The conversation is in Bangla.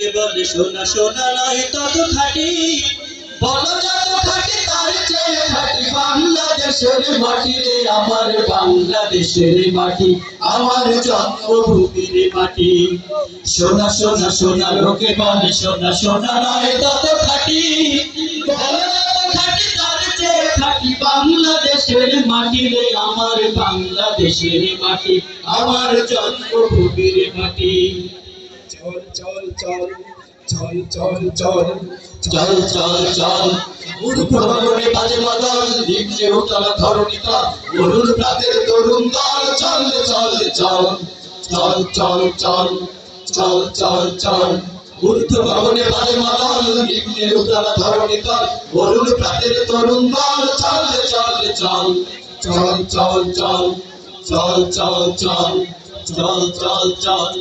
লোকে বলে সোনা সোনা নয় তত খাঁটি, বলো যত খাঁটি তার চেয়ে খাঁটি বাংলাদেশের মাটি রে আমার বাংলাদেশের মাটি, আমার জন্মভূমির মাটি। সোনা সোনা সোনা লোকে বলে সোনা সোনা নয় তত খাঁটি, বলো যত খাঁটি তার চেয়ে খাঁটি বাংলাদেশের মাটি রে আমার বাংলাদেশের মাটি, আমার জন্মভূমির মাটি। চল চল চল চল চল চল চল চল চল মূর্খ ভবনে বাজে মাদল, নিম্নে উতলা ধরণী তল, তরুণ প্রাতের তরুণ দল। চল চল চল চল চল চল চল চল চল মূর্খ ভবনে বাজে মাদল, নিম্নে উতলা ধরণী তল, তরুণ প্রাতের তরুণ দল। চল চল চল চল চল চল চল চল চল চল চল চল।